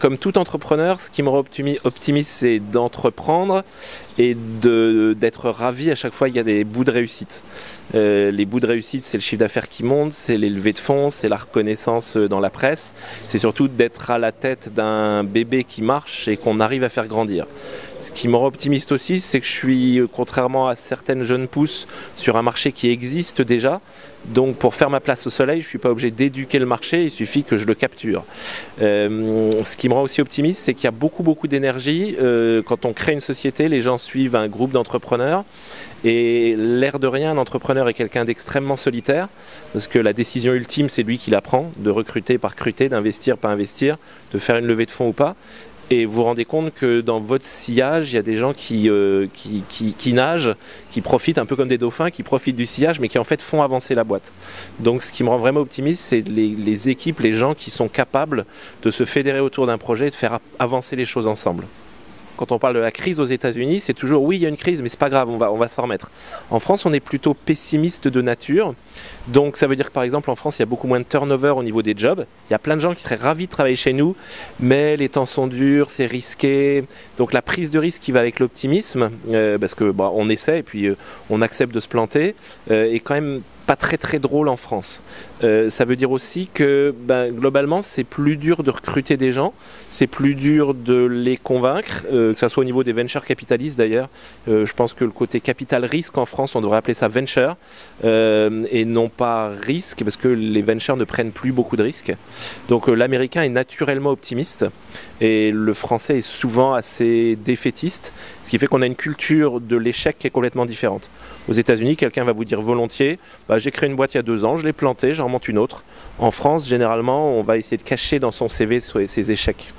Comme tout entrepreneur, ce qui me rend optimiste, c'est d'entreprendre et d'être ravi à chaque fois qu'il y a des bouts de réussite. Les bouts de réussite, c'est le chiffre d'affaires qui monte, c'est les levées de fonds, c'est la reconnaissance dans la presse, c'est surtout d'être à la tête d'un bébé qui marche et qu'on arrive à faire grandir. Ce qui me rend optimiste aussi, c'est que je suis, contrairement à certaines jeunes pousses, sur un marché qui existe déjà. Donc pour faire ma place au soleil, je ne suis pas obligé d'éduquer le marché, il suffit que je le capture. Ce qui me rend aussi optimiste, c'est qu'il y a beaucoup d'énergie. Quand on crée une société, les gens suivent un groupe d'entrepreneurs. Et l'air de rien, un entrepreneur est quelqu'un d'extrêmement solitaire, parce que la décision ultime, c'est lui qui la prend, de recruter, pas recruter, d'investir, pas investir, de faire une levée de fonds ou pas. Et vous vous rendez compte que dans votre sillage, il y a des gens qui nagent, qui profitent un peu comme des dauphins, qui profitent du sillage, mais qui en fait font avancer la boîte. Donc ce qui me rend vraiment optimiste, c'est les équipes, les gens qui sont capables de se fédérer autour d'un projet et de faire avancer les choses ensemble. Quand on parle de la crise aux États-Unis, c'est toujours oui, il y a une crise, mais c'est pas grave, on va s'en remettre. En France, on est plutôt pessimiste de nature. Donc ça veut dire que par exemple en France, il y a beaucoup moins de turnover au niveau des jobs. Il y a plein de gens qui seraient ravis de travailler chez nous, mais les temps sont durs, c'est risqué. Donc la prise de risque qui va avec l'optimisme, parce que on essaie et puis on accepte de se planter, est quand même pas très drôle en France. Ça veut dire aussi que globalement c'est plus dur de recruter des gens, c'est plus dur de les convaincre, que ce soit au niveau des venture capitalistes d'ailleurs. Je pense que le côté capital risque en France, on devrait appeler ça venture et non pas risque, parce que les ventures ne prennent plus beaucoup de risques. Donc l'américain est naturellement optimiste et le français est souvent assez défaitiste, ce qui fait qu'on a une culture de l'échec qui est complètement différente. Aux États-Unis, quelqu'un va vous dire volontiers, j'ai créé une boîte il y a 2 ans, je l'ai plantée, j'en remonte une autre. En France, généralement, on va essayer de cacher dans son CV ses échecs.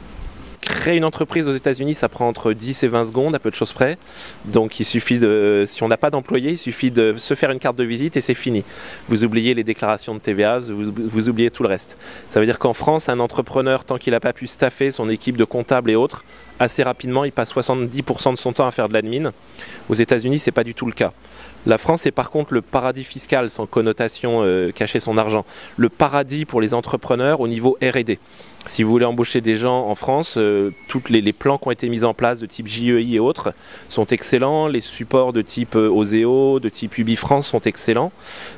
Créer une entreprise aux États-Unis, ça prend entre 10 et 20 secondes, à peu de choses près. Donc il suffit si on n'a pas d'employé, il suffit de se faire une carte de visite et c'est fini. Vous oubliez les déclarations de TVA, vous oubliez tout le reste. Ça veut dire qu'en France, un entrepreneur, tant qu'il n'a pas pu staffer son équipe de comptables et autres, assez rapidement, il passe 70% de son temps à faire de l'admin. Aux États-Unis, c'est pas du tout le cas. La France est par contre le paradis fiscal, sans connotation cacher son argent. Le paradis pour les entrepreneurs au niveau R&D. Si vous voulez embaucher des gens en France, tous les plans qui ont été mis en place de type JEI et autres sont excellents. Les supports de type Oseo, de type UbiFrance sont excellents.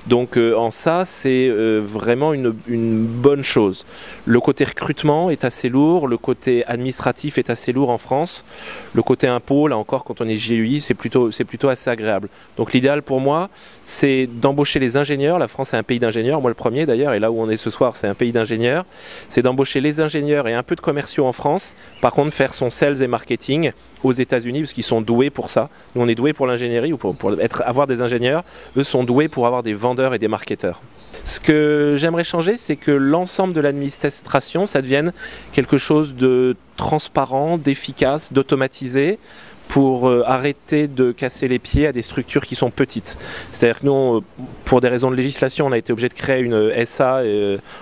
Donc en ça, c'est vraiment une bonne chose. Le côté recrutement est assez lourd, le côté administratif est assez lourd en France. Le côté impôt, là encore, quand on est JEI, c'est plutôt assez agréable. Donc l'idéal pour moi, c'est d'embaucher les ingénieurs. La France est un pays d'ingénieurs, moi le premier d'ailleurs, et là où on est ce soir, c'est un pays d'ingénieurs. C'est d'embaucher les ingénieurs et un peu de commerciaux en France, par contre faire son sales et marketing aux États-Unis parce qu'ils sont doués pour ça. Nous on est doués pour l'ingénierie ou pour avoir des ingénieurs, eux sont doués pour avoir des vendeurs et des marketeurs. Ce que j'aimerais changer, c'est que l'ensemble de l'administration, ça devienne quelque chose de transparent, d'efficace, d'automatisé, pour arrêter de casser les pieds à des structures qui sont petites. C'est-à-dire que nous, pour des raisons de législation, on a été obligé de créer une SA,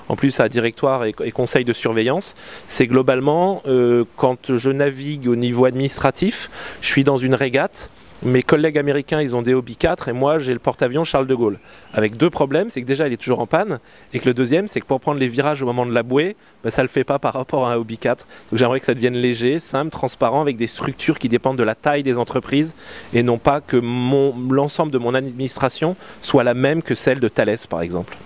en plus à directoire et conseil de surveillance. C'est globalement, quand je navigue au niveau administratif, je suis dans une régate. Mes collègues américains, ils ont des Hobby 4 et moi, j'ai le porte-avions Charles de Gaulle. Avec 2 problèmes, c'est que déjà, il est toujours en panne et que le deuxième, c'est que pour prendre les virages au moment de la bouée, ça ne le fait pas par rapport à un Hobby 4. Donc j'aimerais que ça devienne léger, simple, transparent, avec des structures qui dépendent de la taille des entreprises et non pas que l'ensemble de mon administration soit la même que celle de Thales, par exemple.